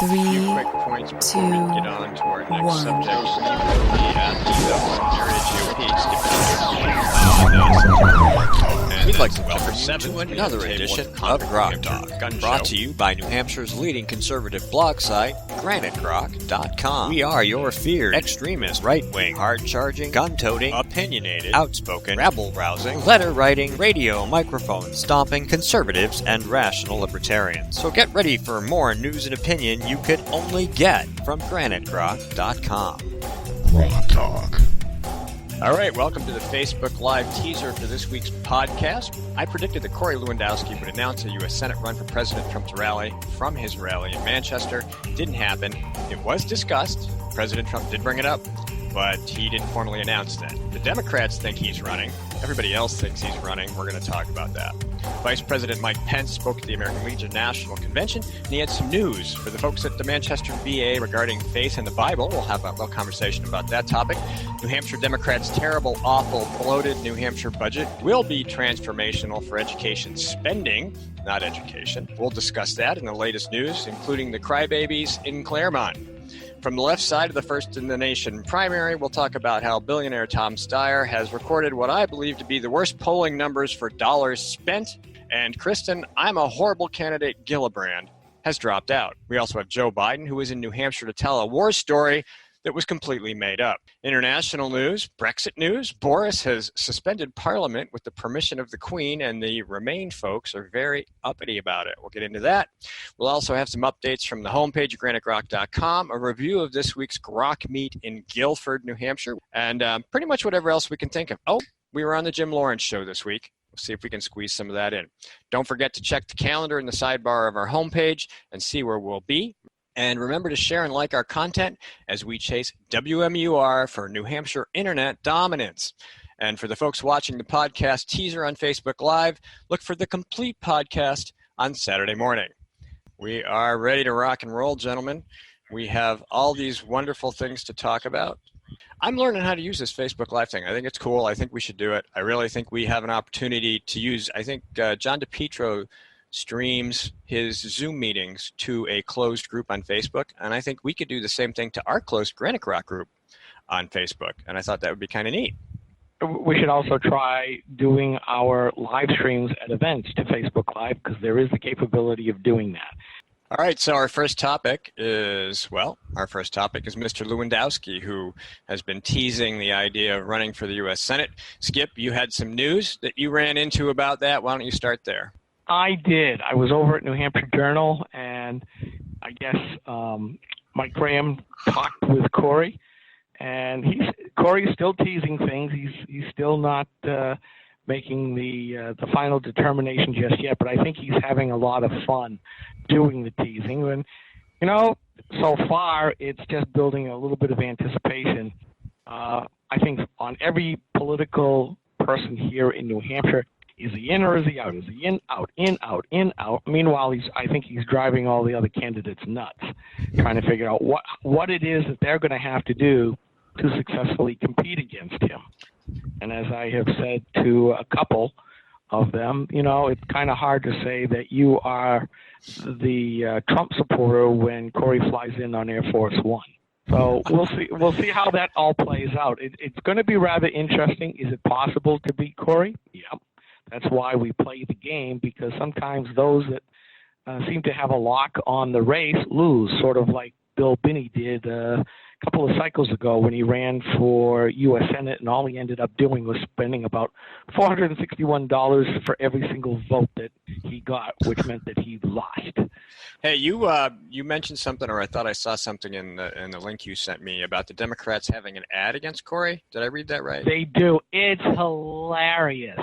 Few Three, quick points before two, we get on to our next one. subject. We will be at the We'd like to welcome you to another edition of Grok Talk, brought to you by New Hampshire's leading conservative blog site, GraniteGrok.com. We are your feared extremist, right-wing, hard-charging, gun-toting, opinionated, outspoken, rabble-rousing, letter-writing, radio microphone-stomping conservatives and rational libertarians. So get ready for more news and opinion you could only get from GraniteGrok.com. Grok Talk. All right, welcome to the Facebook Live teaser for this week's podcast. I predicted that Corey Lewandowski would announce a U.S. Senate run for President Trump's rally from his rally in Manchester. Didn't happen. It was discussed. President Trump did bring it up, but he didn't formally announce that. The Democrats think he's running. Everybody else thinks he's running. We're going to talk about that. Vice President Mike Pence spoke at the American Legion National Convention, and he had some news for the folks at the Manchester VA regarding faith and the Bible. We'll have a little conversation about that topic. New Hampshire Democrats' terrible, awful, bloated New Hampshire budget will be transformational for education spending, not education. We'll discuss that in the latest news, including the crybabies in Claremont. From the left side of the First in the Nation primary, we'll talk about how billionaire Tom Steyer has recorded what I believe to be the worst polling numbers for dollars spent. And Kristen, I'm a horrible candidate, Gillibrand, has dropped out. We also have Joe Biden, who is in New Hampshire to tell a war story that was completely made up. International news, Brexit news. Boris has suspended Parliament with the permission of the Queen, and the Remain folks are very uppity about it. We'll get into that. We'll also have some updates from the homepage of GraniteGrok.com, a review of this week's Grok meet in Guilford, New Hampshire, and pretty much whatever else we can think of. Oh, we were on the Jim Lawrence show this week. We'll see if we can squeeze some of that in. Don't forget to check the calendar in the sidebar of our homepage and see where we'll be. And remember to share and like our content as we chase WMUR for New Hampshire internet dominance. And for the folks watching the podcast teaser on Facebook Live, look for the complete podcast on Saturday morning. We are ready to rock and roll, gentlemen. We have all these wonderful things to talk about. I'm learning how to use this Facebook Live thing. I think it's cool. I think we should do it. I really think we have an opportunity to use, I think John DePietro streams his Zoom meetings to a closed group on Facebook, and I think we could do the same thing to our closed Granite Grok group on Facebook, and I thought that would be kind of neat. We should also try doing our live streams at events to Facebook Live, because there is the capability of doing that. All right, so our first topic is Mr. Lewandowski, who has been teasing the idea of running for the U.S. Senate. Skip, you had some news that you ran into about that. Why don't you start there? I did. I was over at New Hampshire Journal, and I guess Mike Graham talked with Corey, and Corey's still teasing things. He's still not making the final determination just yet, but I think he's having a lot of fun doing the teasing. And so far it's just building a little bit of anticipation. I think on every political person here in New Hampshire. Is he in or is he out? Is he in, out, in, out, in, out? Meanwhile, I think he's driving all the other candidates nuts, trying to figure out what it is that they're going to have to do to successfully compete against him. And as I have said to a couple of them, it's kind of hard to say that you are the Trump supporter when Corey flies in on Air Force One. So we'll see how that all plays out. It's going to be rather interesting. Is it possible to beat Corey? Yeah. That's why we play the game, because sometimes those that seem to have a lock on the race lose, sort of like Bill Binney did a couple of cycles ago when he ran for U.S. Senate, and all he ended up doing was spending about $461 for every single vote that he got, which meant that he lost. Hey, you mentioned something, or I thought I saw something in the link you sent me about the Democrats having an ad against Corey. Did I read that right? They do. It's hilarious.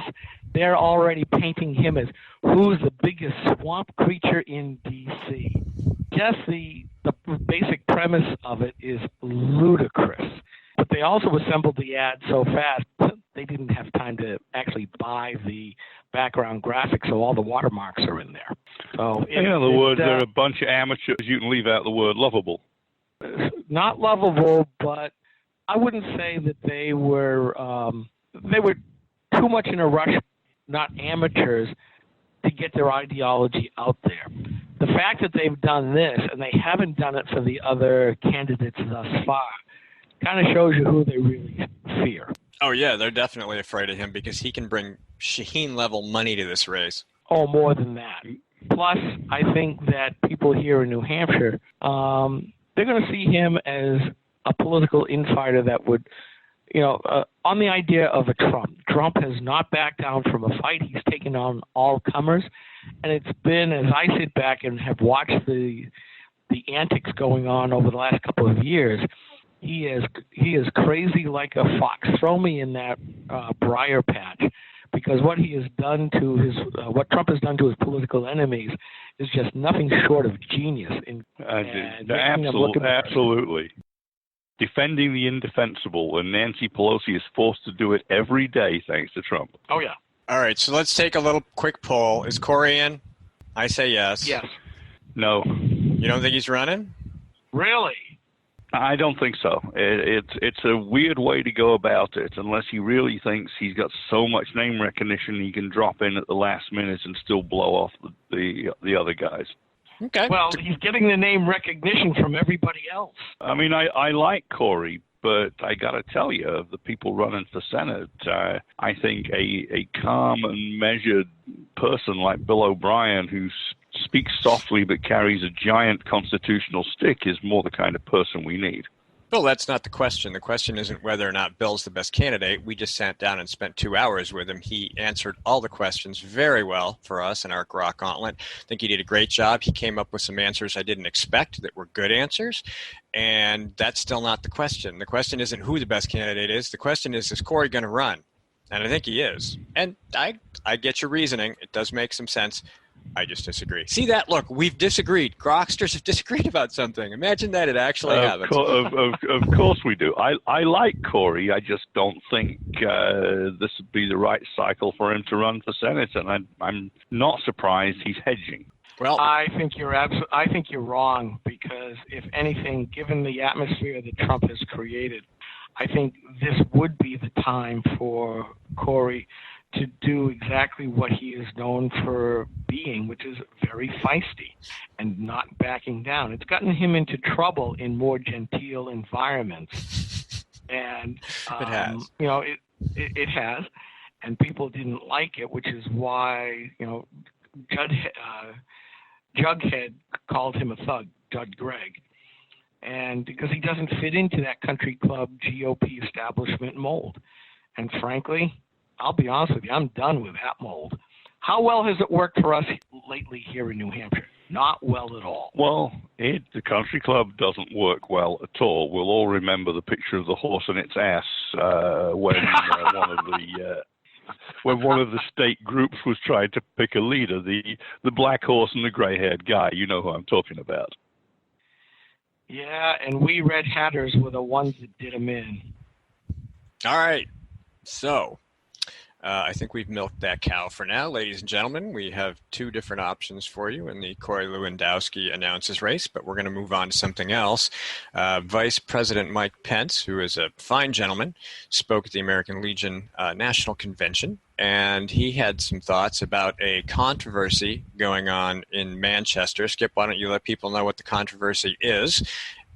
They're already painting him as who's the biggest swamp creature in D.C. Just the basic premise of it is ludicrous. But they also assembled the ad so fast they didn't have time to actually buy the background graphics, so all the watermarks are in there. So in other words, they're a bunch of amateurs. You can leave out the word lovable. Not lovable, but I wouldn't say that they were too much in a rush, not amateurs, to get their ideology out there. the fact that they've done this and they haven't done it for the other candidates thus far kind of shows you who they really fear. Oh, yeah, they're definitely afraid of him because he can bring Shaheen-level money to this race. Oh, more than that. Plus, I think that people here in New Hampshire, they're going to see him as a political infighter that would, on the idea of a Trump. Trump has not backed down from a fight. He's taken on all comers. And it's been, as I sit back and have watched the antics going on over the last couple of years, he is crazy like a fox. Throw me in that briar patch, because what he has done to what Trump has done to his political enemies is just nothing short of genius. Absolutely. Defending the indefensible, and Nancy Pelosi is forced to do it every day thanks to Trump. Oh, yeah. All right, so let's take a little quick poll. Is Corey in? I say yes. Yes. No. You don't think he's running? Really? I don't think so. It's a weird way to go about it, unless he really thinks he's got so much name recognition he can drop in at the last minute and still blow off the other guys. Okay. Well, he's getting the name recognition from everybody else. I mean, I like Corey, but I got to tell you, of the people running for Senate, I think a calm and measured person like Bill O'Brien, who speaks softly but carries a giant constitutional stick, is more the kind of person we need. Well, that's not the question. The question isn't whether or not Bill's the best candidate. We just sat down and spent 2 hours with him. He answered all the questions very well for us in our Grok Gauntlet. I think he did a great job. He came up with some answers I didn't expect that were good answers. And that's still not the question. The question isn't who the best candidate is. The question is Corey going to run? And I think he is. And I get your reasoning. It does make some sense. I just disagree. See that? Look, we've disagreed. Groksters have disagreed about something. Imagine that it actually happens. Of course we do. I like Corey. I just don't think this would be the right cycle for him to run for Senate, and I'm not surprised he's hedging. Well, I think you're wrong, because if anything, given the atmosphere that Trump has created, I think this would be the time for Corey to do exactly what he is known for being, which is very feisty and not backing down. It's gotten him into trouble in more genteel environments. And, it has. It has. And people didn't like it, which is why, Jughead called him a thug, Judd Gregg. And because he doesn't fit into that country club GOP establishment mold. And frankly, I'll be honest with you, I'm done with that mold. How well has it worked for us lately here in New Hampshire? Not well at all. Well, the country club doesn't work well at all. We'll all remember the picture of the horse and its ass when one of the state groups was trying to pick a leader, the black horse and the gray-haired guy. You know who I'm talking about. Yeah, and we Red Hatters were the ones that did them in. All right. So I think we've milked that cow for now. Ladies and gentlemen, we have two different options for you in the Corey Lewandowski announces race, but we're going to move on to something else. Vice President Mike Pence, who is a fine gentleman, spoke at the American Legion National Convention, and he had some thoughts about a controversy going on in Manchester. Skip, why don't you let people know what the controversy is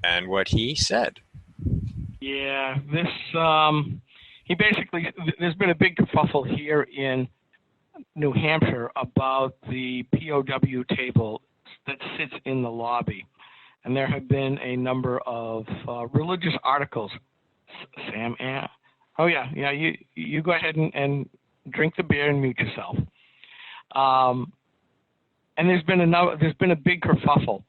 and what he said? Yeah, there's been a big kerfuffle here in New Hampshire about the POW table that sits in the lobby. And there have been a number of religious articles. Sam, oh yeah, you go ahead and drink the beer and mute yourself. And there's been a big kerfuffle,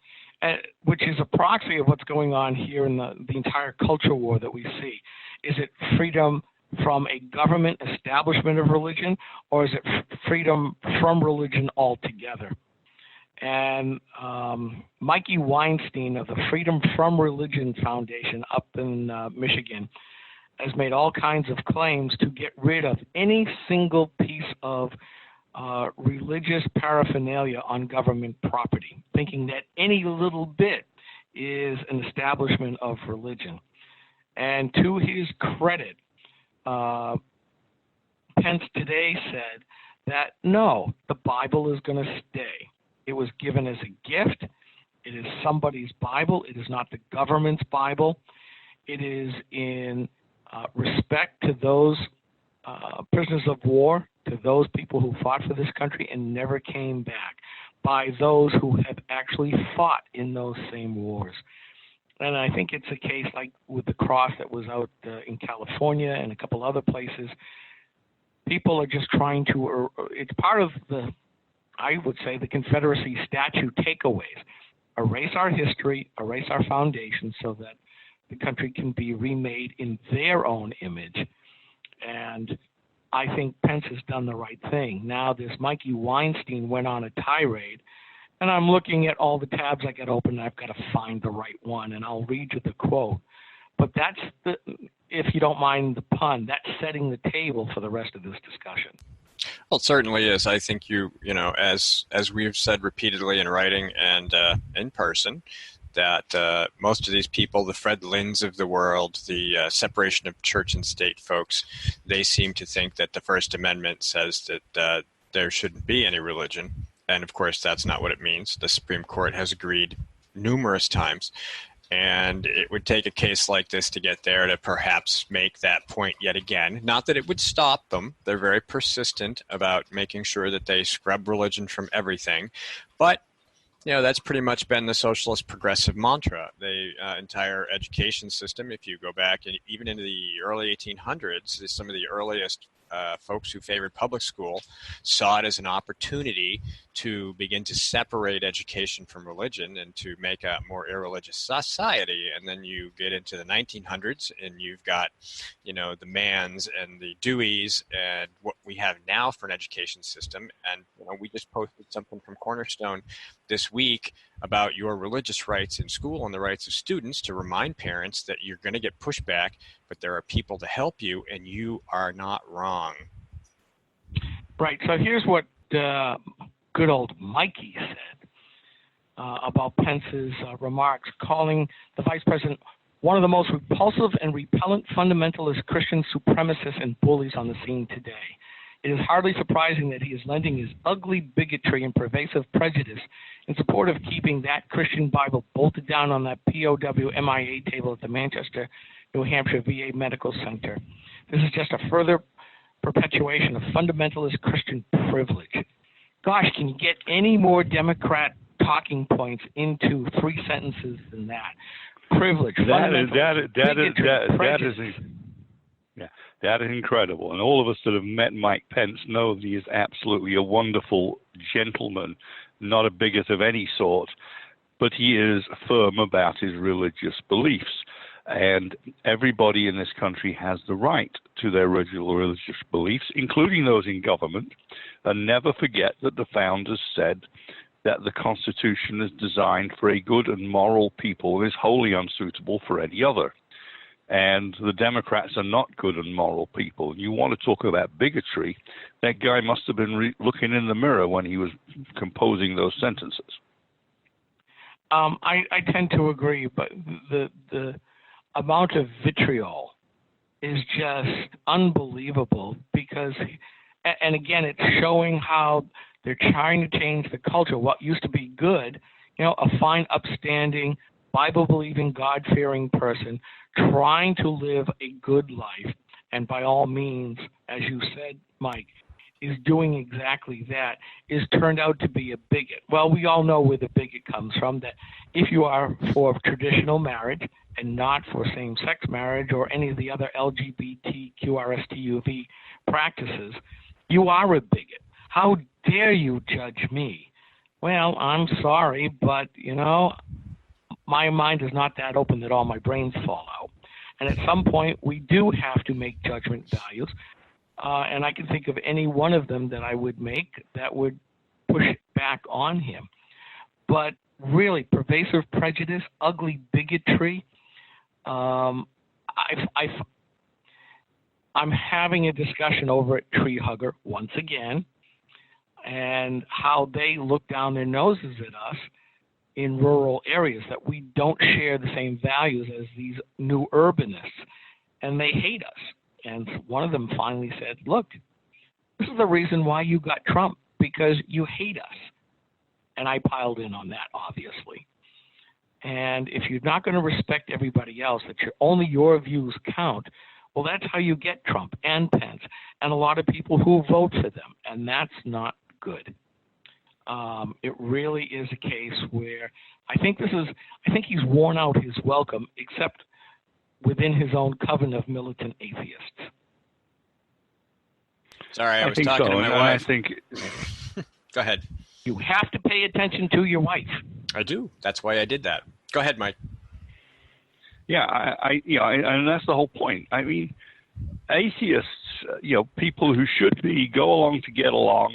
which is a proxy of what's going on here in the entire culture war that we see. Is it freedom from a government establishment of religion, or is it freedom from religion altogether? And Mikey Weinstein of the Freedom from Religion Foundation up in Michigan has made all kinds of claims to get rid of any single piece of religious paraphernalia on government property, thinking that any little bit is an establishment of religion. And to his credit, Pence today said that, no, the Bible is going to stay. It was given as a gift. It is somebody's Bible. It is not the government's Bible. It is in respect to those prisoners of war, to those people who fought for this country and never came back, by those who have actually fought in those same wars. And I think it's a case like with the cross that was out in California and a couple other places. People are just trying to, it's part of the, I would say, the Confederacy statute takeaways. Erase our history, erase our foundation so that the country can be remade in their own image. And I think Pence has done the right thing. Now this Mikey Weinstein went on a tirade, and I'm looking at all the tabs I got open, and I've got to find the right one, and I'll read you the quote. But that's, the, if you don't mind the pun, that's setting the table for the rest of this discussion. Well, it certainly is. I think you know, as we've said repeatedly in writing and in person, that most of these people, the Fred Linds of the world, the separation of church and state folks, they seem to think that the First Amendment says that there shouldn't be any religion. And, of course, that's not what it means. The Supreme Court has agreed numerous times. And it would take a case like this to get there to perhaps make that point yet again. Not that it would stop them. They're very persistent about making sure that they scrub religion from everything. But, you know, that's pretty much been the socialist progressive mantra. The entire education system, if you go back even into the early 1800s, some of the earliest folks who favored public school saw it as an opportunity to begin to separate education from religion and to make a more irreligious society. And then you get into the 1900s and you've got, you know, the Manns and the Deweys and what we have now for an education system. And you know, we just posted something from Cornerstone this week about your religious rights in school and the rights of students to remind parents that you're going to get pushback, but there are people to help you and you are not wrong. Right. So here's what good old Mikey said about Pence's remarks, calling the vice president one of the most repulsive and repellent fundamentalist Christian supremacists and bullies on the scene today. It is hardly surprising that he is lending his ugly bigotry and pervasive prejudice in support of keeping that Christian Bible bolted down on that POW MIA table at the Manchester, New Hampshire VA Medical Center. This is just a further perpetuation of fundamentalist Christian privilege. Gosh, can you get any more Democrat talking points into 3 sentences than that? Privilege. That is incredible. And all of us that have met Mike Pence know that he is absolutely a wonderful gentleman, not a bigot of any sort, but he is firm about his religious beliefs. And everybody in this country has the right to their original religious beliefs, including those in government. And never forget that the founders said that the Constitution is designed for a good and moral people and is wholly unsuitable for any other. And the Democrats are not good and moral people. You want to talk about bigotry, that guy must have been looking in the mirror when he was composing those sentences. I tend to agree, but the amount of vitriol is just unbelievable because, and again, it's showing how they're trying to change the culture. What used to be good, you know, a fine, upstanding, Bible-believing, God-fearing person trying to live a good life, and by all means, as you said, Mike, is doing exactly that, is turned out to be a bigot. Well, we all know where the bigot comes from, that if you are for traditional marriage and not for same-sex marriage or any of the other LGBTQRSTUV practices, you are a bigot. How dare you judge me? Well, I'm sorry, but, you know, my mind is not that open that all my brains fall out. And at some point, we do have to make judgment values. And I can think of any one of them that I would make that would push back on him. But really, pervasive prejudice, ugly bigotry, I'm having a discussion over at Tree Hugger once again, and how they look down their noses at us in rural areas, that we don't share the same values as these new urbanists, and they hate us. And one of them finally said, look, this is the reason why you got Trump, because you hate us. And I piled in on that, obviously. And if you're not going to respect everybody else, that only your views count, well, that's how you get Trump and Pence and a lot of people who vote for them. And that's not good. It really is a case where I think he's worn out his welcome, except within his own coven of militant atheists. Sorry, I was talking to my wife. I think. Go ahead. You have to pay attention to your wife. I do. That's why I did that. Go ahead, Mike. Yeah, and that's the whole point. I mean, atheists, people who should go along to get along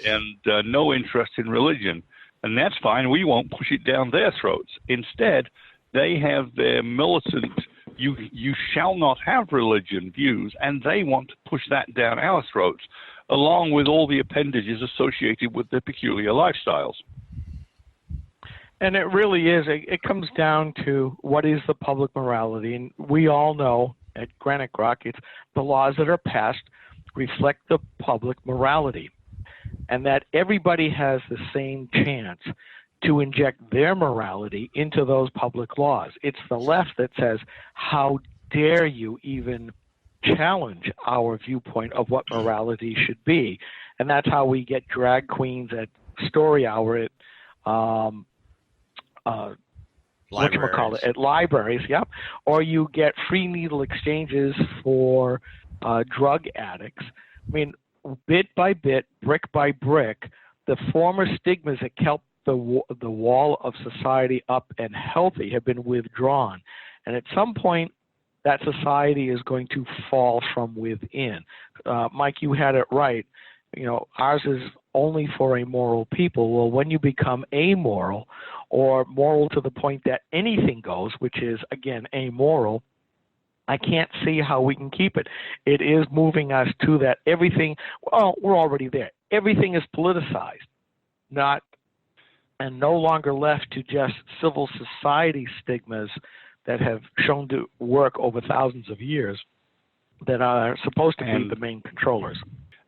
and no interest in religion, and that's fine. We won't push it down their throats. Instead, they have their militant, you shall not have religion views, and they want to push that down our throats, along with all the appendages associated with their peculiar lifestyles. And it really is. It comes down to what is the public morality. And we all know at Granite Rock, it's the laws that are passed reflect the public morality. And that everybody has the same chance to inject their morality into those public laws. It's the left that says, how dare you even challenge our viewpoint of what morality should be? And that's how we get drag queens at story hour at at libraries, yep. Or you get free needle exchanges for drug addicts. I mean, bit by bit, brick by brick, the former stigmas that kept the wall of society up and healthy have been withdrawn. And at some point, that society is going to fall from within. Mike, you had it right. Ours is only for amoral people. Well, when you become amoral or moral to the point that anything goes, which is, again, amoral, I can't see how we can keep it. It is moving us to that everything, well, we're already there. Everything is politicized, and no longer left to just civil society stigmas that have shown to work over thousands of years that are supposed to be the main controllers.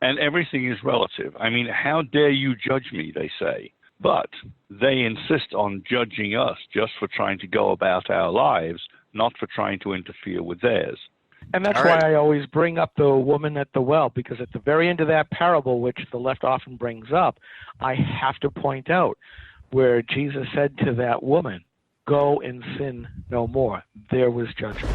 And everything is relative. I mean, how dare you judge me, they say. But they insist on judging us just for trying to go about our lives, not for trying to interfere with theirs. And that's why I always bring up the woman at the well, because at the very end of that parable, which the left often brings up, I have to point out where Jesus said to that woman, "Go and sin no more." There was judgment.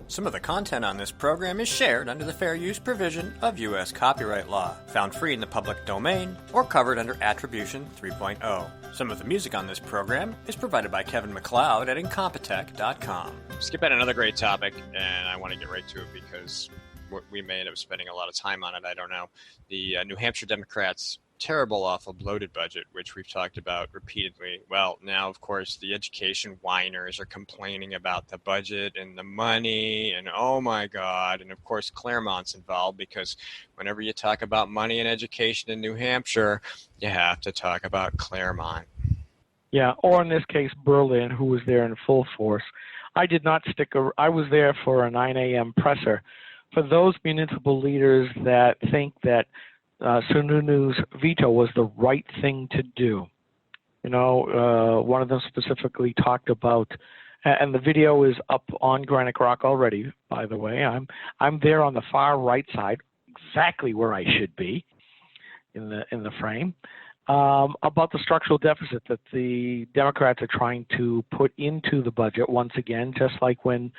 Some of the content on this program is shared under the fair use provision of U.S. copyright law, found free in the public domain, or covered under Attribution 3.0. Some of the music on this program is provided by Kevin MacLeod at Incompetech.com. Skip at another great topic, and I want to get right to it because we may end up spending a lot of time on it. I don't know. The New Hampshire Democrats' terrible, awful, bloated budget, which we've talked about repeatedly. Well, now, of course, the education whiners are complaining about the budget and the money, and oh my God. And of course, Claremont's involved because whenever you talk about money and education in New Hampshire, you have to talk about Claremont. Yeah, or in this case, Berlin, who was there in full force. I did not I was there for a 9 a.m. presser. For those municipal leaders that think that Sununu's veto was the right thing to do. One of them specifically talked about, and the video is up on Granite Rock already, by the way. I'm there on the far right side, exactly where I should be in the frame, about the structural deficit that the Democrats are trying to put into the budget once again, just like when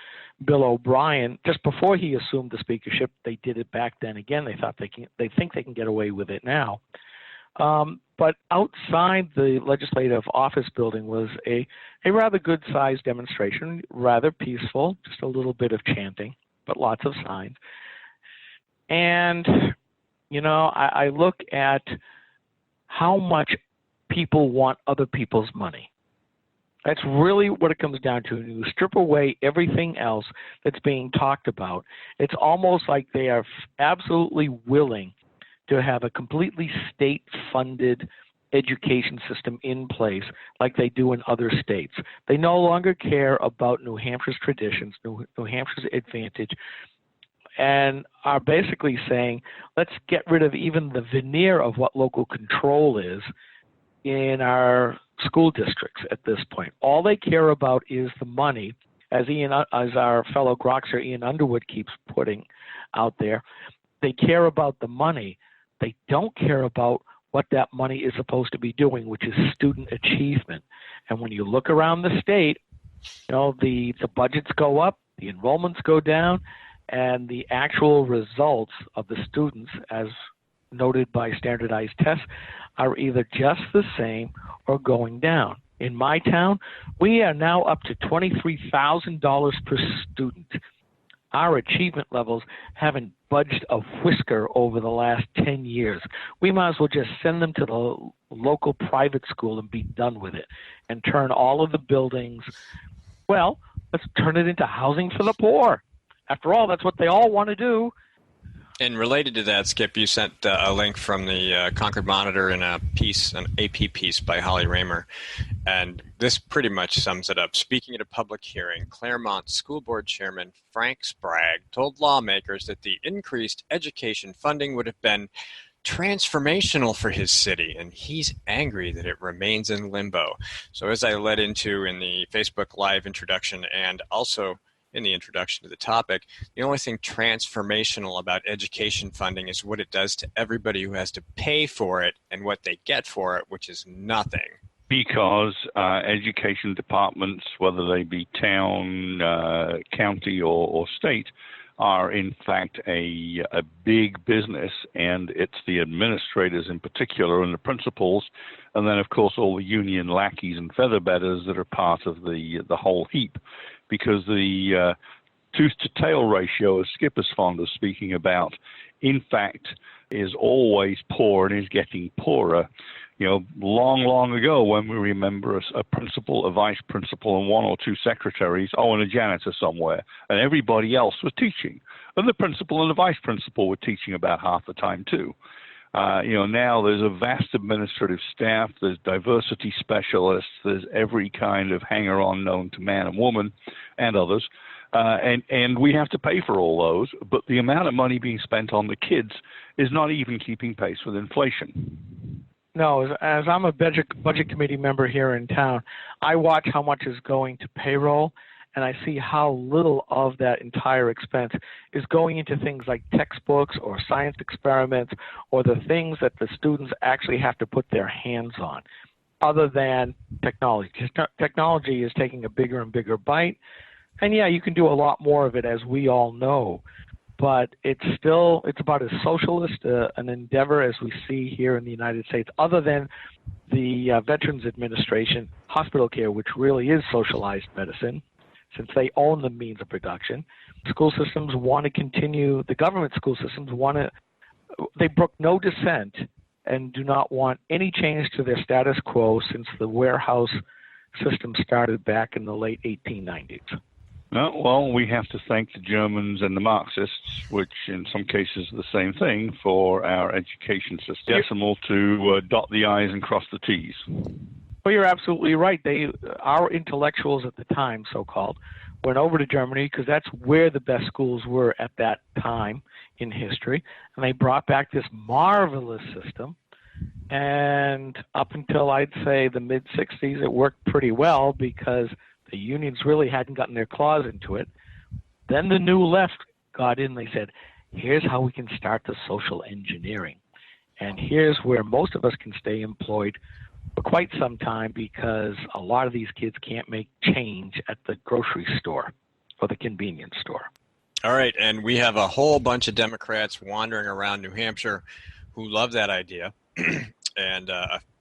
Bill O'Brien, just before he assumed the speakership, they did it back then again. They think they can get away with it now. But outside the legislative office building was a rather good-sized demonstration, rather peaceful, just a little bit of chanting, but lots of signs. And, I look at how much people want other people's money. That's really what it comes down to. You strip away everything else that's being talked about. It's almost like they are absolutely willing to have a completely state-funded education system in place like they do in other states. They no longer care about New Hampshire's traditions, New Hampshire's advantage. and are basically saying, let's get rid of even the veneer of what local control is in our school districts at this point. All they care about is the money, as our fellow Grokster Ian Underwood keeps putting out there. They care about the money. They don't care about what that money is supposed to be doing, which is student achievement. And when you look around the state, the budgets go up, the enrollments go down, and the actual results of the students, as noted by standardized tests, are either just the same or going down. In my town, we are now up to $23,000 per student. Our achievement levels haven't budged a whisker over the last 10 years. We might as well just send them to the local private school and be done with it, and turn all of the buildings, well, let's turn it into housing for the poor. After all, that's what they all want to do. And related to that, Skip, you sent a link from the Concord Monitor in an AP piece by Holly Raymer, and this pretty much sums it up. Speaking at a public hearing, Claremont School Board Chairman Frank Sprague told lawmakers that the increased education funding would have been transformational for his city, and he's angry that it remains in limbo. So as I led into in the Facebook Live introduction and also in the introduction to the topic, the only thing transformational about education funding is what it does to everybody who has to pay for it and what they get for it, which is nothing. Because education departments, whether they be town, county, or state, are in fact a big business, and it's the administrators in particular and the principals, and then of course all the union lackeys and featherbedders that are part of the whole heap, because the tooth to tail ratio, as Skip is fond of speaking about, in fact is always poor and is getting poorer. Long ago, when we remember a principal, a vice principal, and one or two secretaries, and a janitor somewhere, and everybody else was teaching. And the principal and the vice principal were teaching about half the time, too. Now there's a vast administrative staff, there's diversity specialists, there's every kind of hanger-on known to man and woman and others. And we have to pay for all those, but the amount of money being spent on the kids is not even keeping pace with inflation. No, as I'm a budget committee member here in town, I watch how much is going to payroll, and I see how little of that entire expense is going into things like textbooks or science experiments or the things that the students actually have to put their hands on, other than technology. Technology is taking a bigger and bigger bite, and yeah, you can do a lot more of it, as we all know. But it's about as socialist an endeavor as we see here in the United States, other than the Veterans Administration, hospital care, which really is socialized medicine, since they own the means of production. School systems want to continue, the government school systems they brook no dissent and do not want any change to their status quo since the warehouse system started back in the late 1890s. Well, we have to thank the Germans and the Marxists, which in some cases are the same thing, for our education system. Decimal to dot the I's and cross the T's. Well, you're absolutely right. Our intellectuals at the time, so-called, went over to Germany because that's where the best schools were at that time in history, and they brought back this marvelous system. And up until, I'd say, the mid-'60s, it worked pretty well because the unions really hadn't gotten their claws into it. Then the new left got in. They said, here's how we can start the social engineering. And here's where most of us can stay employed for quite some time, because a lot of these kids can't make change at the grocery store or the convenience store. All right, and we have a whole bunch of Democrats wandering around New Hampshire who love that idea. And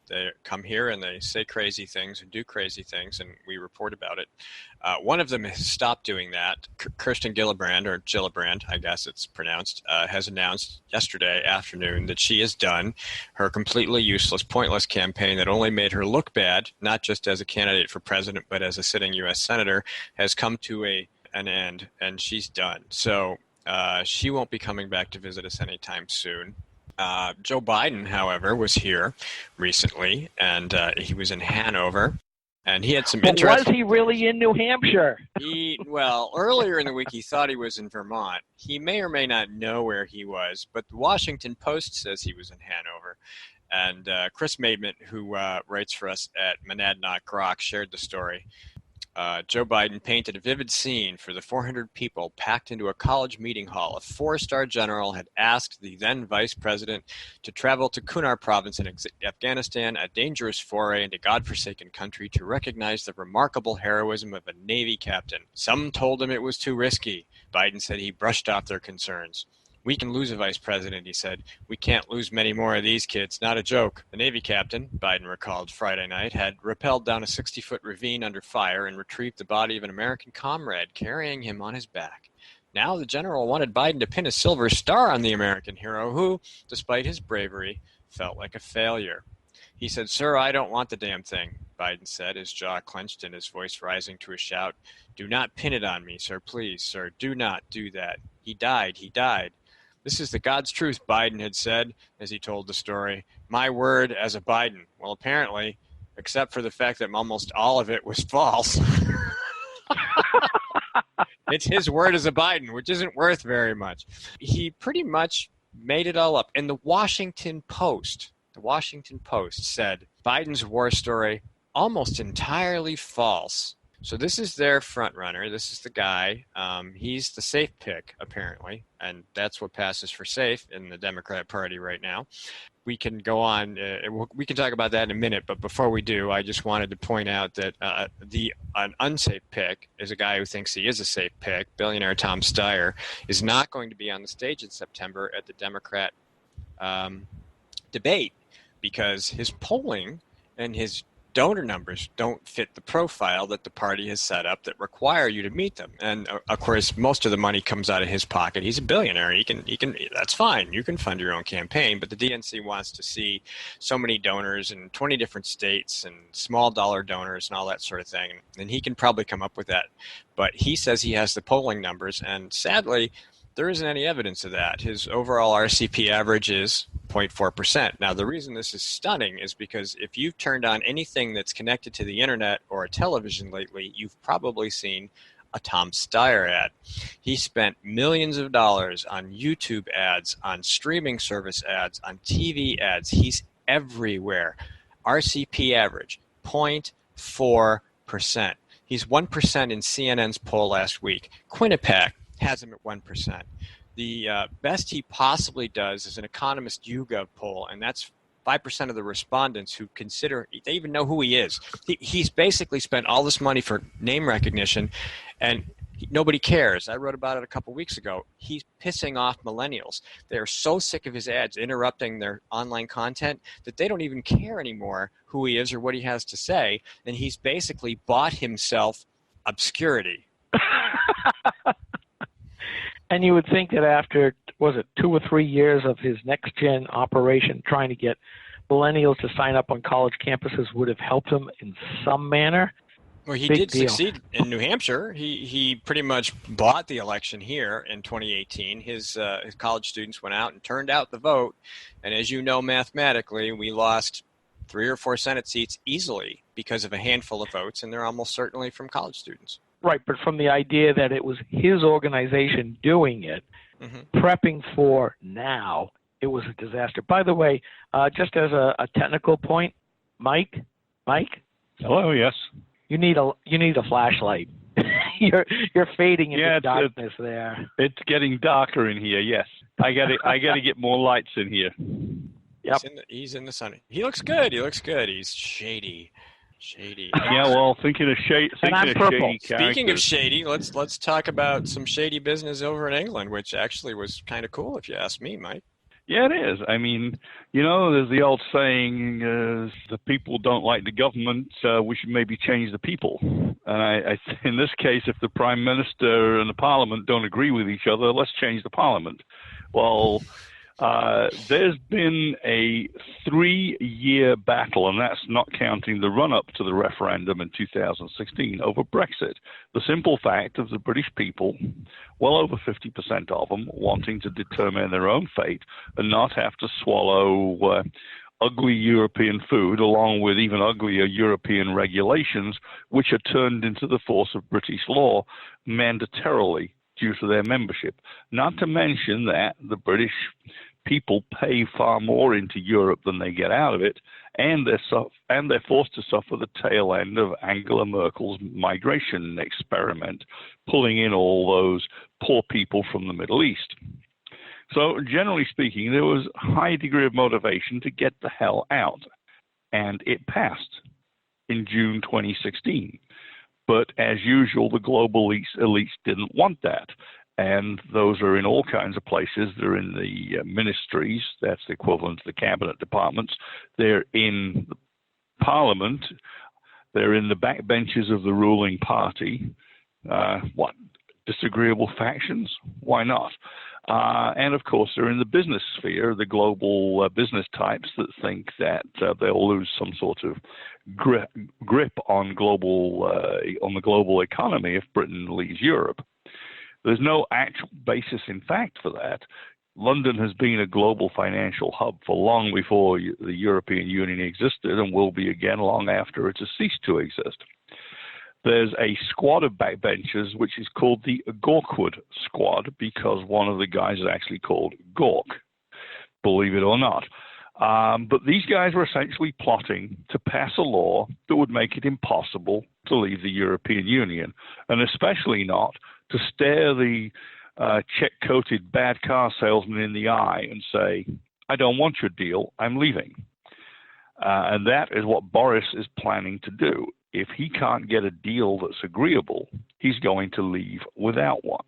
they come here and they say crazy things and do crazy things, and we report about it. One of them has stopped doing that. Kirsten Gillibrand, or Gillibrand, I guess it's pronounced, has announced yesterday afternoon that she has done her completely useless, pointless campaign that only made her look bad, not just as a candidate for president, but as a sitting U.S. senator, has come to an end, and she's done. So she won't be coming back to visit us anytime soon. Joe Biden, however, was here recently, and he was in Hanover. And he had some But interesting... was he really in New Hampshire? Well, earlier in the week, he thought he was in Vermont. He may or may not know where he was, but the Washington Post says he was in Hanover. And Chris Maidment, who writes for us at Monadnock Grok, shared the story. Joe Biden painted a vivid scene for the 400 people packed into a college meeting hall. A 4-star general had asked the then vice president to travel to Kunar province in Afghanistan, a dangerous foray into godforsaken country, to recognize the remarkable heroism of a Navy captain. Some told him it was too risky. Biden said he brushed off their concerns. We can lose a vice president, he said. We can't lose many more of these kids. Not a joke. The Navy captain, Biden recalled Friday night, had rappelled down a 60-foot ravine under fire and retrieved the body of an American comrade, carrying him on his back. Now the general wanted Biden to pin a silver star on the American hero who, despite his bravery, felt like a failure. He said, "Sir, I don't want the damn thing," Biden said, his jaw clenched and his voice rising to a shout. "Do not pin it on me, sir. Please, sir, do not do that. He died. He died." "This is the God's truth," Biden had said as he told the story. "My word as a Biden." Well, apparently, except for the fact that almost all of it was false. It's his word as a Biden, which isn't worth very much. He pretty much made it all up. And the Washington Post said Biden's war story almost entirely false. So this is their front runner. This is the guy. He's the safe pick, apparently, and that's what passes for safe in the Democrat Party right now. We can go on. We can talk about that in a minute, but before we do, I just wanted to point out that an unsafe pick is a guy who thinks he is a safe pick. Billionaire Tom Steyer is not going to be on the stage in September at the Democrat debate because his polling and his donor numbers don't fit the profile that the party has set up that require you to meet them. And of course, most of the money comes out of his pocket. He's a billionaire. He can. That's fine. You can fund your own campaign. But the DNC wants to see so many donors in 20 different states and small dollar donors and all that sort of thing. And he can probably come up with that. But he says he has the polling numbers. And sadly, there isn't any evidence of that. His overall RCP average is 0.4%. Now, the reason this is stunning is because if you've turned on anything that's connected to the internet or a television lately, you've probably seen a Tom Steyer ad. He spent millions of dollars on YouTube ads, on streaming service ads, on TV ads. He's everywhere. RCP average, 0.4%. He's 1% in CNN's poll last week. Quinnipiac has him at 1%. The best he possibly does is an Economist YouGov poll, and that's 5% of the respondents who consider, they even know who he is. He's basically spent all this money for name recognition, and nobody cares. I wrote about it a couple weeks ago. He's pissing off millennials. They're so sick of his ads interrupting their online content that they don't even care anymore who he is or what he has to say, and he's basically bought himself obscurity. And you would think that after, 2 or 3 years of his next-gen operation trying to get millennials to sign up on college campuses would have helped him in some manner. Well, he did succeed in New Hampshire. He pretty much bought the election here in 2018. His college students went out and turned out the vote. And as you know, mathematically, we lost 3 or 4 Senate seats easily because of a handful of votes, and they're almost certainly from college students. Right, but from the idea that it was his organization doing it, prepping for now, it was a disaster. By the way, just as a technical point, Mike? Hello, yes. You need a flashlight. You're fading into darkness there. It's getting darker in here, yes. I got to get more lights in here. Yep. He's in the sun. He looks good. He's shady. Yeah, well, thinking of shady characters. Speaking of shady, let's talk about some shady business over in England, which actually was kind of cool, if you ask me, Mike. Yeah, it is. I mean, there's the old saying, the people don't like the government, we should maybe change the people. And in this case, if the Prime Minister and the Parliament don't agree with each other, let's change the Parliament. Well, there's been a 3-year battle, and that's not counting the run-up to the referendum in 2016 over Brexit. The simple fact of the British people, well over 50% of them, wanting to determine their own fate and not have to swallow ugly European food, along with even uglier European regulations, which are turned into the force of British law mandatorily due to their membership. Not to mention that the British people pay far more into Europe than they get out of it, and they're forced to suffer the tail end of Angela Merkel's migration experiment, pulling in all those poor people from the Middle East. So generally speaking, there was a high degree of motivation to get the hell out, and it passed in June 2016. But as usual, the global elites didn't want that. And those are in all kinds of places. They're in the ministries, that's the equivalent to the cabinet departments. They're in the parliament. They're in the backbenches of the ruling party. What? Disagreeable factions? Why not? And of course, they're in the business sphere, the global business types that think that they'll lose some sort of grip on the global economy if Britain leaves Europe. There's no actual basis in fact for that. London has been a global financial hub for long before the European Union existed, and will be again long after it has ceased to exist. There's a squad of backbenchers which is called the Gawkwood Squad, because one of the guys is actually called Gawk, believe it or not. But these guys were essentially plotting to pass a law that would make it impossible to leave the European Union, and especially not to stare the check-coated bad car salesman in the eye and say, I don't want your deal, I'm leaving. And that is what Boris is planning to do. If he can't get a deal that's agreeable, he's going to leave without one.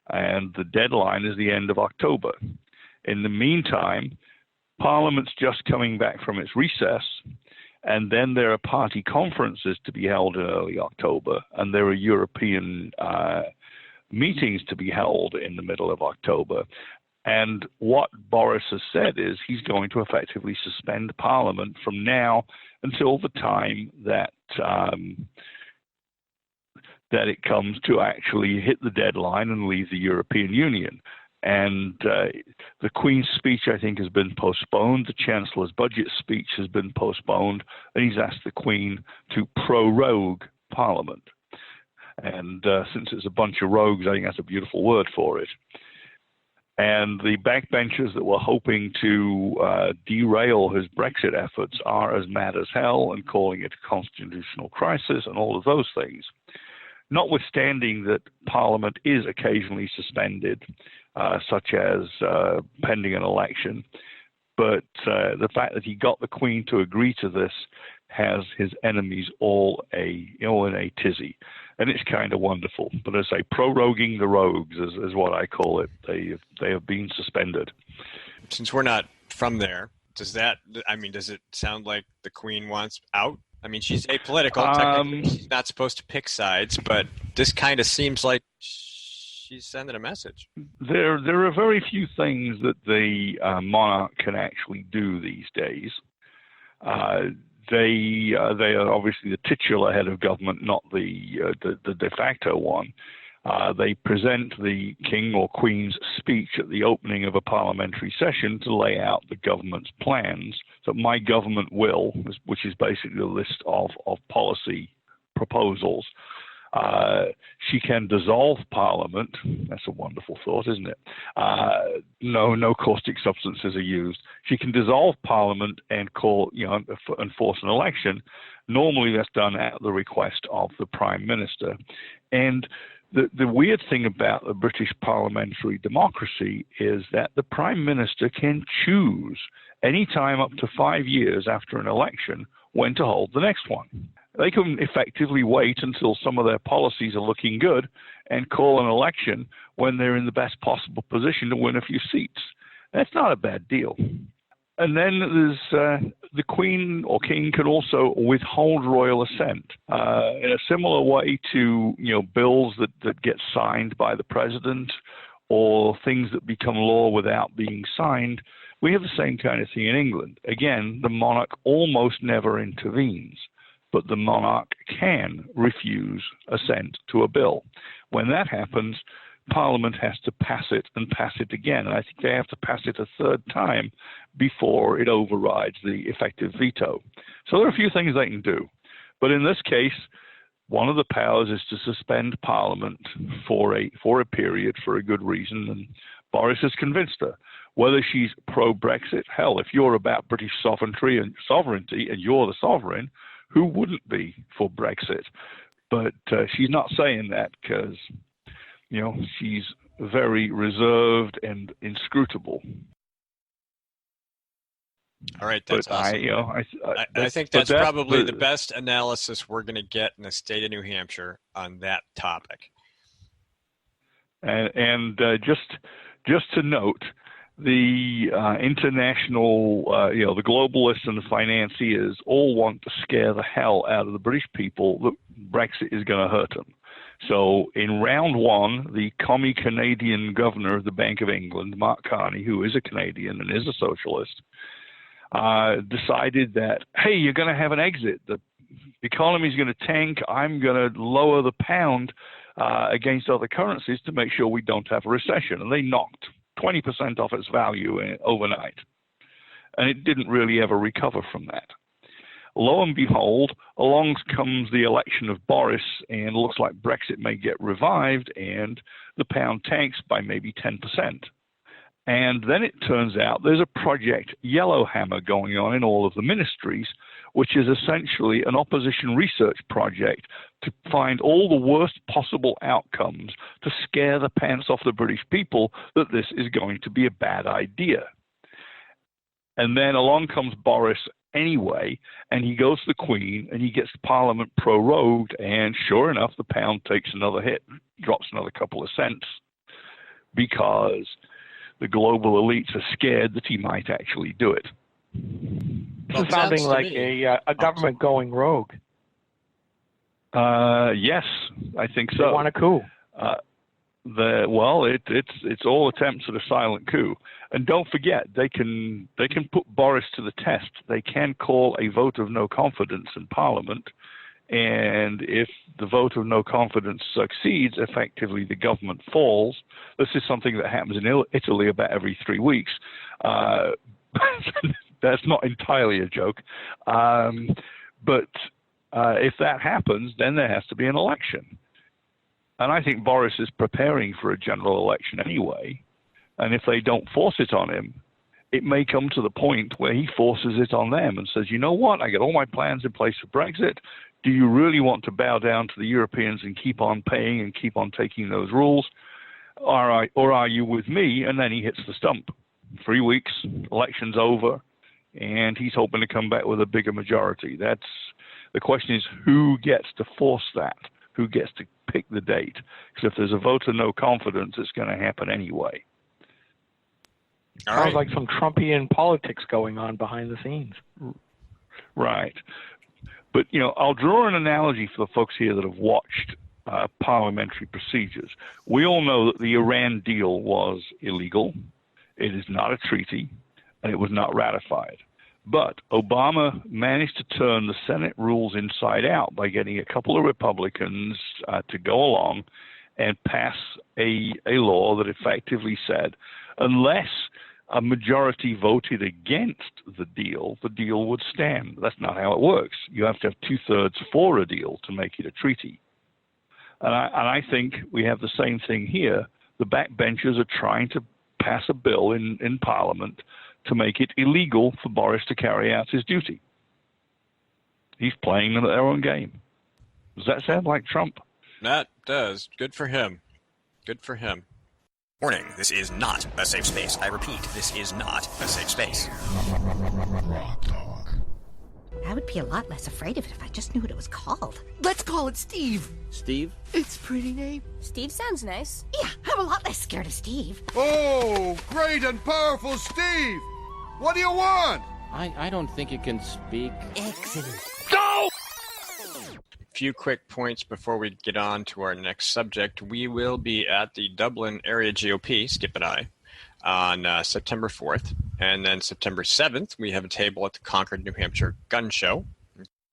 And the deadline is the end of October. In the meantime, Parliament's just coming back from its recess, and then there are party conferences to be held in early October, and there are European meetings to be held in the middle of October. And what Boris has said is he's going to effectively suspend Parliament from now until the time that it comes to actually hit the deadline and leave the European Union. And the Queen's speech, I think, has been postponed. The Chancellor's budget speech has been postponed, and he's asked the Queen to prorogue Parliament. And since it's a bunch of rogues, I think that's a beautiful word for it. And the backbenchers that were hoping to derail his Brexit efforts are as mad as hell and calling it a constitutional crisis and all of those things. Notwithstanding that Parliament is occasionally suspended, such as pending an election, but the fact that he got the Queen to agree to this has his enemies all in a tizzy. And it's kind of wonderful. But as I say, proroguing the rogues is what I call it. They have been suspended. Since we're not from there, does it sound like the Queen wants out? I mean, she's apolitical. Technically, she's not supposed to pick sides, but this kind of seems like she's sending a message. There are very few things that the monarch can actually do these days. They are obviously the titular head of government, not the de facto one. They present the king or queen's speech at the opening of a parliamentary session to lay out the government's plans. So my government will, which is basically a list of policy proposals. She can dissolve Parliament. That's a wonderful thought, isn't it? No caustic substances are used. She can dissolve Parliament and enforce an election. Normally, that's done at the request of the Prime Minister. And the weird thing about the British parliamentary democracy is that the Prime Minister can choose any time up to 5 years after an election when to hold the next one. They can effectively wait until some of their policies are looking good and call an election when they're in the best possible position to win a few seats. That's not a bad deal. And then there's the Queen or King can also withhold royal assent in a similar way to bills that get signed by the president or things that become law without being signed. We have the same kind of thing in England. Again, the monarch almost never intervenes, but the monarch can refuse assent to a bill. When that happens, Parliament has to pass it and pass it again. And I think they have to pass it a third time before it overrides the effective veto. So there are a few things they can do. But in this case, one of the powers is to suspend Parliament for a period for a good reason. And Boris has convinced her. Whether she's pro-Brexit, hell, if you're about British sovereignty and you're the sovereign, who wouldn't be for Brexit? But she's not saying that because, she's very reserved and inscrutable. All right, that's awesome. I think that's probably the best analysis we're going to get in the state of New Hampshire on that topic. And just to note, the international, the globalists and the financiers all want to scare the hell out of the British people that Brexit is going to hurt them. So in round one, the commie Canadian governor of the Bank of England, Mark Carney, who is a Canadian and is a socialist, decided that, hey, you're going to have an exit. The economy is going to tank. I'm going to lower the pound against other currencies to make sure we don't have a recession. And they knocked 20% off its value overnight. And it didn't really ever recover from that. Lo and behold, along comes the election of Boris, and it looks like Brexit may get revived, and the pound tanks by maybe 10%. And then it turns out there's a Project Yellowhammer going on in all of the ministries, which is essentially an opposition research project to find all the worst possible outcomes to scare the pants off the British people that this is going to be a bad idea. And then along comes Boris anyway, and he goes to the Queen, and he gets Parliament prorogued, and sure enough, the pound takes another hit, drops another couple of cents, because the global elites are scared that he might actually do it. This is sounding like a government going rogue. Yes, I think so. They want a coup. It's all attempts at a silent coup. And don't forget, they can put Boris to the test. They can call a vote of no confidence in Parliament, and if the vote of no confidence succeeds, effectively the government falls. This is something that happens in Italy about every 3 weeks. That's not entirely a joke. But if that happens, then there has to be an election. And I think Boris is preparing for a general election anyway. And if they don't force it on him, it may come to the point where he forces it on them and says, you know what, I got all my plans in place for Brexit. Do you really want to bow down to the Europeans and keep on paying and keep on taking those rules? Or are you with me? And then he hits the stump. 3 weeks, election's over, and he's hoping to come back with a bigger majority. The question is, who gets to force that? Who gets to pick the date? Because if there's a vote of no confidence, it's going to happen anyway. Sounds like some Trumpian politics going on behind the scenes. Right. But, I'll draw an analogy for the folks here that have watched parliamentary procedures. We all know that the Iran deal was illegal. It is not a treaty, and it was not ratified. But Obama managed to turn the Senate rules inside out by getting a couple of Republicans to go along and pass a law that effectively said, unless a majority voted against the deal would stand. That's not how it works. You have to have 2/3 for a deal to make it a treaty. And I think we have the same thing here. The backbenchers are trying to pass a bill in Parliament to make it illegal for Boris to carry out his duty. He's playing them at their own game. Does that sound like Trump? That does. Good for him. Good for him. Warning, this is not a safe space. I repeat, this is not a safe space. I would be a lot less afraid of it if I just knew what it was called. Let's call it Steve. Steve? It's a pretty name. Steve sounds nice. Yeah, I'm a lot less scared of Steve. Oh, great and powerful Steve! What do you want? I don't think you can speak. Excellent. Go! Few quick points before we get on to our next subject. We will be at the Dublin area GOP, Skip and I, on September 4th. And then September 7th, we have a table at the Concord, New Hampshire Gun Show.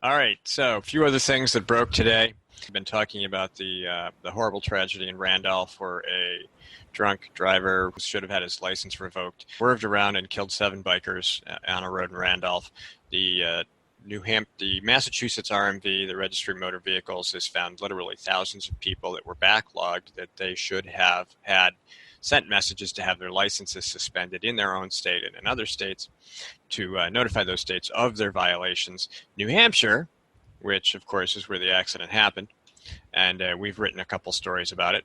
All right, so a few other things that broke today. We've been talking about the horrible tragedy in Randolph where a drunk driver who should have had his license revoked swerved around and killed 7 bikers on a road in Randolph. The Massachusetts RMV, the Registry of Motor Vehicles, has found literally thousands of people that were backlogged that they should have had sent messages to have their licenses suspended in their own state and in other states to notify those states of their violations. New Hampshire, which of course is where the accident happened, and we've written a couple stories about it,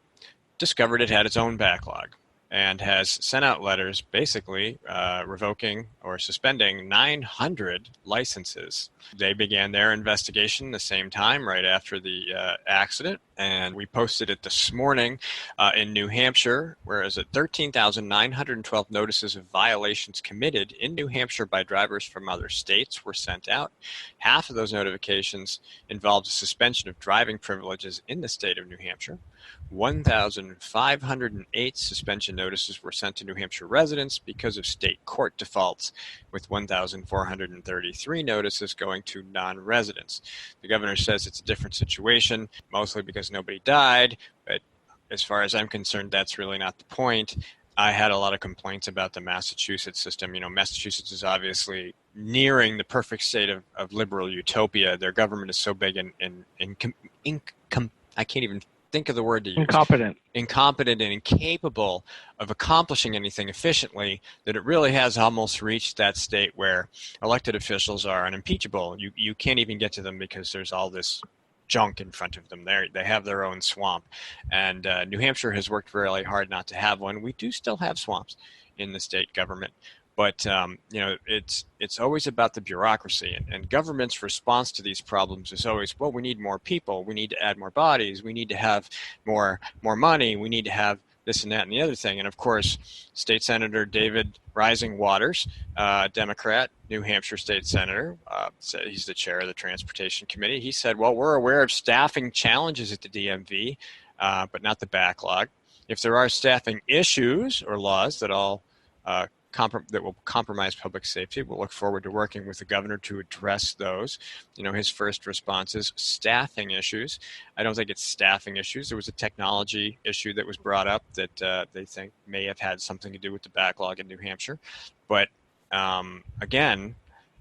discovered it had its own backlog and has sent out letters basically revoking or suspending 900 licenses. They began their investigation the same time, right after the accident, and we posted it this morning in New Hampshire, whereas at 13,912 notices of violations committed in New Hampshire by drivers from other states were sent out. Half of those notifications involved a suspension of driving privileges in the state of New Hampshire. 1,508 suspension notices were sent to New Hampshire residents because of state court defaults, with 1,433 notices going to non-residents. The governor says it's a different situation, mostly because nobody died, but as far as I'm concerned, that's really not the point. I had a lot of complaints about the Massachusetts system. You know, Massachusetts is obviously nearing the perfect state of liberal utopia. Their government is so big and I can't even think of the word to use. Incompetent and incapable of accomplishing anything efficiently, that it really has almost reached that state where elected officials are unimpeachable. You can't even get to them because there's all this junk in front of them. They have their own swamp. And New Hampshire has worked really hard not to have one. We do still have swamps in the state government. But, it's always about the bureaucracy, and government's response to these problems is always, well, we need more people. We need to add more bodies. We need to have more money. We need to have this and that and the other thing. And, of course, State Senator David Rising Waters, Democrat, New Hampshire State Senator, he's the chair of the Transportation Committee. He said, well, we're aware of staffing challenges at the DMV, but not the backlog. If there are staffing issues or laws that will compromise public safety, we'll look forward to working with the governor to address those. You know, his first response is staffing issues. I don't think it's staffing issues. There was a technology issue that was brought up that they think may have had something to do with the backlog in New Hampshire. But again,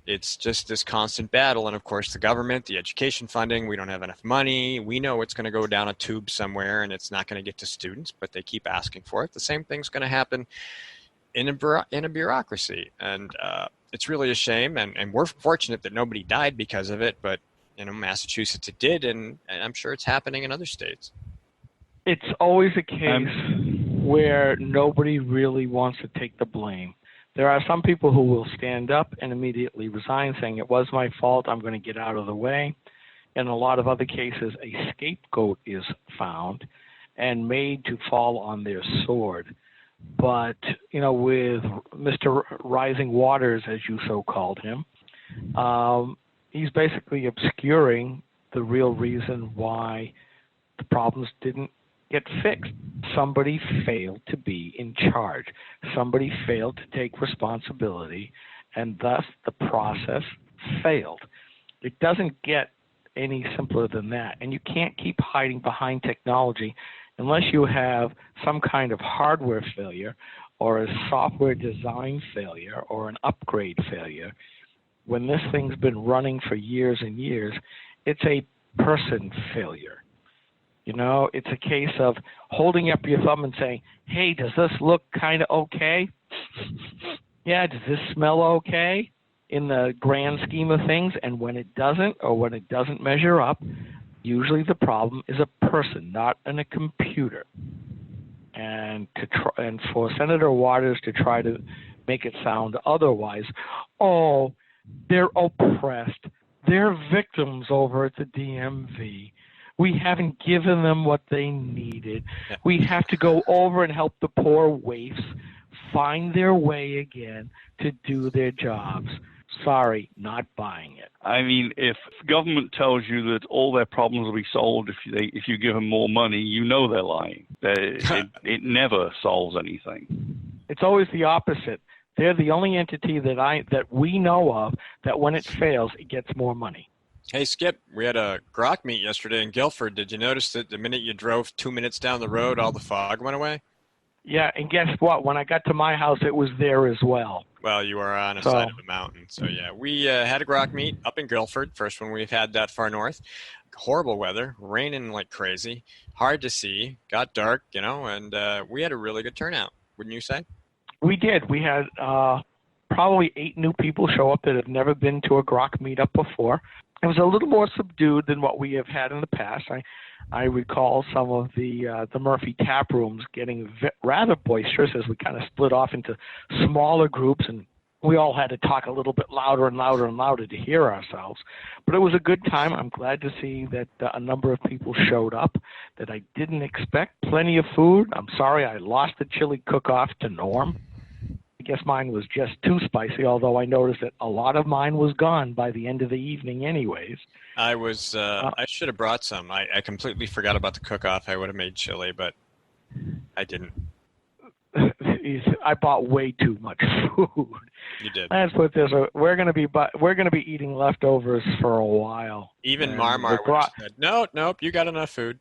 it's just this constant battle. And of course, the government, the education funding, we don't have enough money. We know it's going to go down a tube somewhere and it's not going to get to students, but they keep asking for it. The same thing's going to happen in a bureaucracy, and it's really a shame, and we're fortunate that nobody died because of it, but Massachusetts it did, and I'm sure it's happening in other states. It's always a case where nobody really wants to take the blame. There are some people who will stand up and immediately resign, saying it was my fault, I'm going to get out of the way. In a lot of other cases, a scapegoat is found and made to fall on their sword. But, with Mr. Rising Waters, as you so called him, he's basically obscuring the real reason why the problems didn't get fixed. Somebody failed to be in charge. Somebody failed to take responsibility, and thus the process failed. It doesn't get any simpler than that. And you can't keep hiding behind technology unless you have some kind of hardware failure or a software design failure or an upgrade failure. When this thing's been running for years and years, it's a person failure. It's a case of holding up your thumb and saying, hey, does this look kind of okay? Yeah, does this smell okay in the grand scheme of things? And when it doesn't, or when it doesn't measure up, usually the problem is a person, not in a computer. And for Senator Waters to try to make it sound otherwise, oh, they're oppressed. They're victims over at the DMV. We haven't given them what they needed. We have to go over and help the poor waifs find their way again to do their jobs. Sorry, not buying it. I mean, if government tells you that all their problems will be solved if you give them more money, they're lying. It never solves anything. It's always the opposite. They're the only entity that we know of that when it fails, it gets more money. Hey, Skip, we had a grok meet yesterday in Guilford. Did you notice that the minute you drove 2 minutes down the road, all the fog went away? Yeah, and guess what? When I got to my house, it was there as well. Well, you are on a side of a mountain. So, yeah, we had a grok meet up in Guilford, first one we've had that far north. Horrible weather, raining like crazy, hard to see, got dark, and we had a really good turnout, wouldn't you say? We did. We had probably 8 new people show up that have never been to a grok meetup before. It was a little more subdued than what we have had in the past. I recall some of the Murphy tap rooms getting rather boisterous as we kind of split off into smaller groups, and we all had to talk a little bit louder and louder and louder to hear ourselves. But it was a good time. I'm glad to see that a number of people showed up that I didn't expect. Plenty of food. I'm sorry I lost the chili cook-off to Norm. I guess mine was just too spicy, although I noticed that a lot of mine was gone by the end of the evening anyways. I should have brought some. I completely forgot about the cook-off. I would have made chili, but I didn't. I bought way too much food. You did. Let's put this: we're going to be eating leftovers for a while. Even Marmar said, "Nope, you got enough food."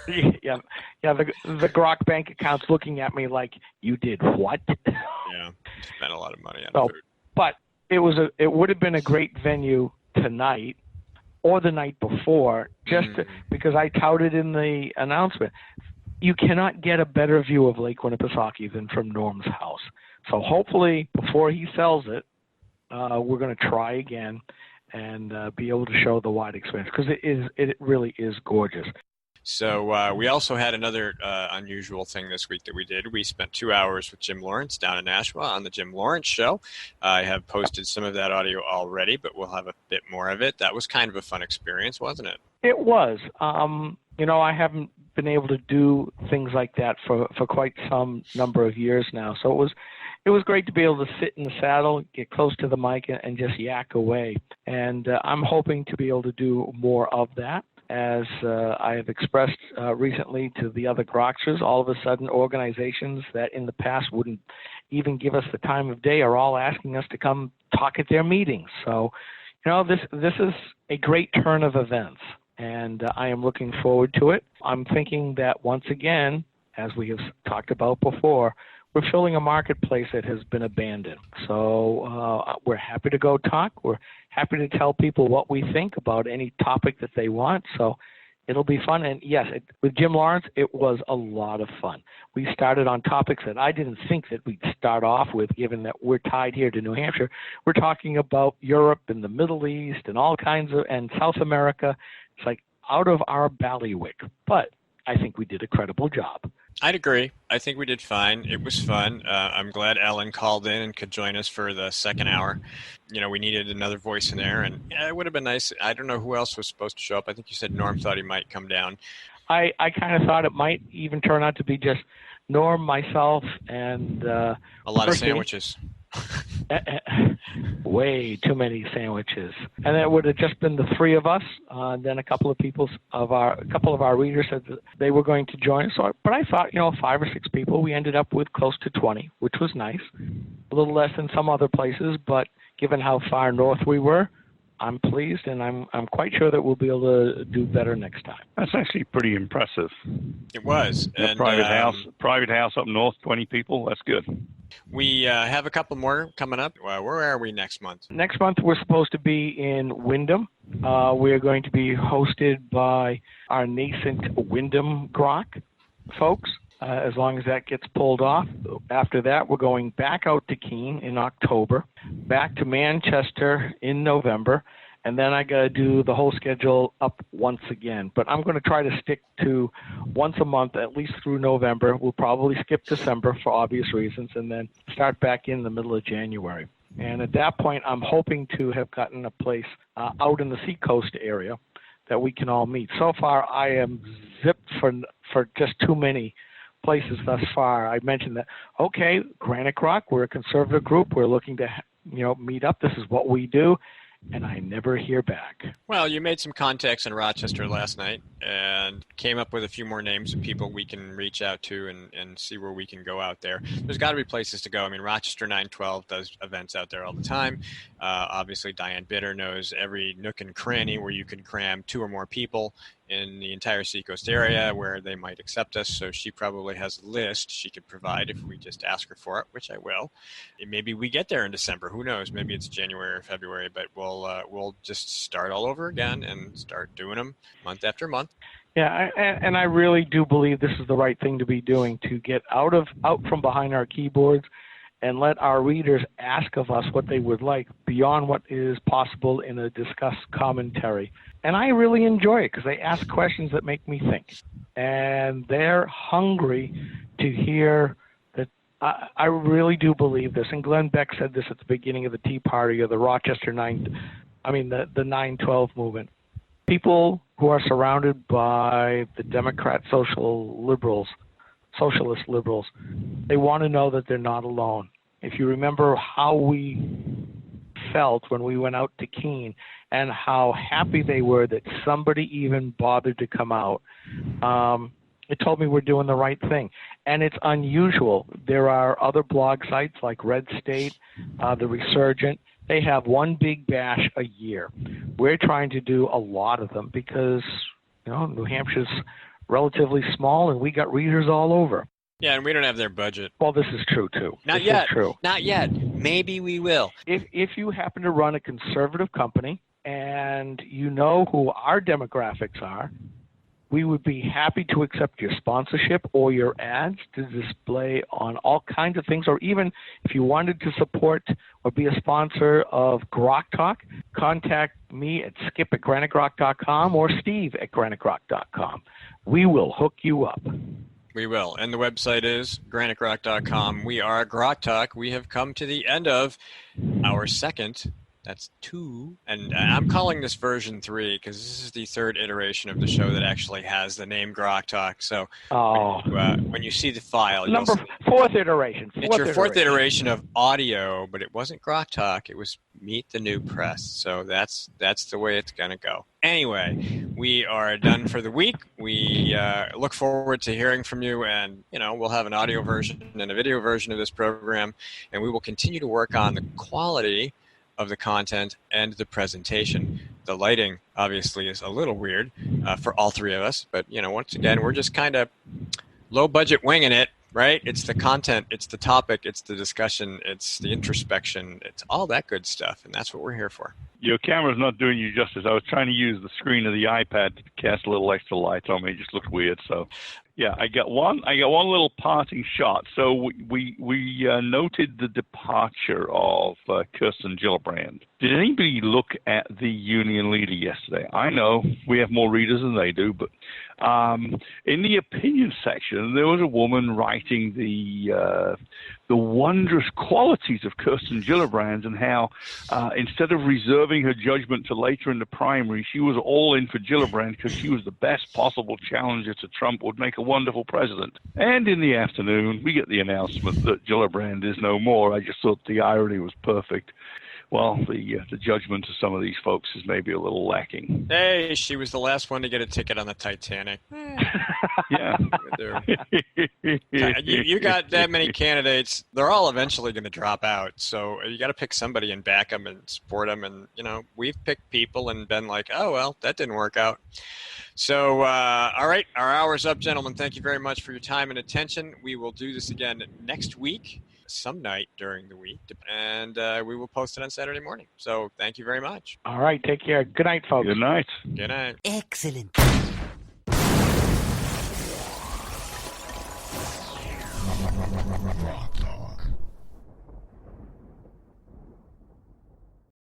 Yeah. The grok bank account's looking at me like, "You did what?" Yeah, spent a lot of money on food. But it would have been a great venue tonight or the night before, because I touted in the announcement. You cannot get a better view of Lake Winnipesaukee than from Norm's house. So hopefully, before he sells it, we're going to try again and be able to show the wide experience, because it really is gorgeous. So we also had another unusual thing this week that we did. We spent 2 hours with Jim Lawrence down in Nashua on the Jim Lawrence Show. I have posted some of that audio already, but we'll have a bit more of it. That was kind of a fun experience, wasn't it? It was. I haven't been able to do things like that for quite some number of years now. So it was great to be able to sit in the saddle, get close to the mic, and just yak away. And I'm hoping to be able to do more of that. As I have expressed recently to the other Groksters, all of a sudden organizations that in the past wouldn't even give us the time of day are all asking us to come talk at their meetings. So, this is a great turn of events, and I am looking forward to it. I'm thinking that once again, as we have talked about before, we're filling a marketplace that has been abandoned. So we're happy to go talk. We're happy to tell people what we think about any topic that they want. So it'll be fun. And yes, with Jim Lawrence, it was a lot of fun. We started on topics that I didn't think that we'd start off with, given that we're tied here to New Hampshire. We're talking about Europe and the Middle East and all kinds of, and South America. It's like out of our bailiwick. But I think we did a credible job. I'd agree. I think we did fine. It was fun. I'm glad Ellen called in and could join us for the second hour. We needed another voice in there, and it would have been nice. I don't know who else was supposed to show up. I think you said Norm thought he might come down. I kind of thought it might even turn out to be just Norm, myself, and a lot of sandwiches. Way too many sandwiches, and it would have just been the three of us. Then a couple of our readers said that they were going to join. So, but I thought, 5 or 6 people. We ended up with close to 20, which was nice. A little less than some other places, but given how far north we were, I'm pleased, and I'm quite sure that we'll be able to do better next time. That's actually pretty impressive. It was. And private house up north, 20 people. That's good. We have a couple more coming up. Where are we next month? Next month, we're supposed to be in Wyndham. We're going to be hosted by our nascent Wyndham Grok folks, as long as that gets pulled off. After that, we're going back out to Keene in October, back to Manchester in November, and then I got to do the whole schedule up once again. But I'm going to try to stick to once a month, at least through November. We'll probably skip December for obvious reasons, and then start back in the middle of January. And at that point, I'm hoping to have gotten a place out in the Seacoast area that we can all meet. So far, I am zipped for just too many places thus far. I mentioned that, okay, Granite Rock, we're a conservative group. We're looking to, meet up. This is what we do. and I never hear back. Well, you made some contacts in Rochester last night and came up with a few more names of people we can reach out to and see where we can go out there. There's got to be places to go. I mean, Rochester 912 does events out there all the time. Obviously, Diane Bitter knows every nook and cranny where you can cram 2 or more people in the entire Seacoast area where they might accept us. So she probably has a list she could provide if we just ask her for it, which I will. And maybe we get there in December. Who knows? Maybe it's January or February, but we'll just start all over again and start doing them month after month. Yeah, and I really do believe this is the right thing to be doing, to get out from behind our keyboards and let our readers ask of us what they would like beyond what is possible in a discussed commentary. And I really enjoy it because they ask questions that make me think. And they're hungry to hear that. I really do believe this. And Glenn Beck said this at the beginning of the Tea Party or the Rochester the 912 movement. People who are surrounded by the Democrat socialist liberals, they want to know that they're not alone. If you remember how we felt when we went out to Keene and how happy they were that somebody even bothered to come out, it told me we're doing the right thing. And it's unusual. There are other blog sites like Red State, The Resurgent. They have one big bash a year. We're trying to do a lot of them because, New Hampshire's relatively small and we got readers all over. Yeah, and we don't have their budget. Well, this is true, too. Not yet. Not yet. Maybe we will. If you happen to run a conservative company and you know who our demographics are, we would be happy to accept your sponsorship or your ads to display on all kinds of things. Or even if you wanted to support or be a sponsor of Grok Talk, contact me at skip@granitegrok.com or steve@granitegrok.com. We will hook you up. We will. And the website is granitegrok.com. We are Grok Talk. We have come to the end of our second. That's 2. And I'm calling this version 3 because this is the 3rd iteration of the show that actually has the name Grok Talk. So when you see the file, fourth iteration. It's your 4th iteration of audio, but it wasn't Grok Talk. It was Meet the New Press. So that's the way it's going to go. Anyway, we are done for the week. We look forward to hearing from you, and we'll have an audio version and a video version of this program, and we will continue to work on the quality of the content and the presentation. The lighting obviously is a little weird for all 3 of us, but once again, we're just kind of low budget winging it, right? It's the content, it's the topic, it's the discussion, it's the introspection, it's all that good stuff, and that's what we're here for. Your camera's not doing you justice. I was trying to use the screen of the iPad to cast a little extra light on me. It just looked weird. So, yeah, I got one little parting shot. So we noted the departure of Kirsten Gillibrand. Did anybody look at the union leader yesterday? I know we have more readers than they do, but in the opinion section, there was a woman writing the wondrous qualities of Kirsten Gillibrand and how instead of reserving her judgment to later in the primary, she was all in for Gillibrand because she was the best possible challenger to Trump, would make a wonderful president. And in the afternoon, we get the announcement that Gillibrand is no more. I just thought the irony was perfect. Well, the judgment of some of these folks is maybe a little lacking. Hey, she was the last one to get a ticket on the Titanic. Yeah. You got that many candidates. They're all eventually going to drop out. So you got to pick somebody and back them and support them. And, we've picked people and been like, oh, well, that didn't work out. So, all right, our hour's up, gentlemen. Thank you very much for your time and attention. We will do this again next week, some night during the week, and we will post it on Saturday morning. So thank you very much. All right, take care. Good night, folks. Good night. Good night. Excellent. Rock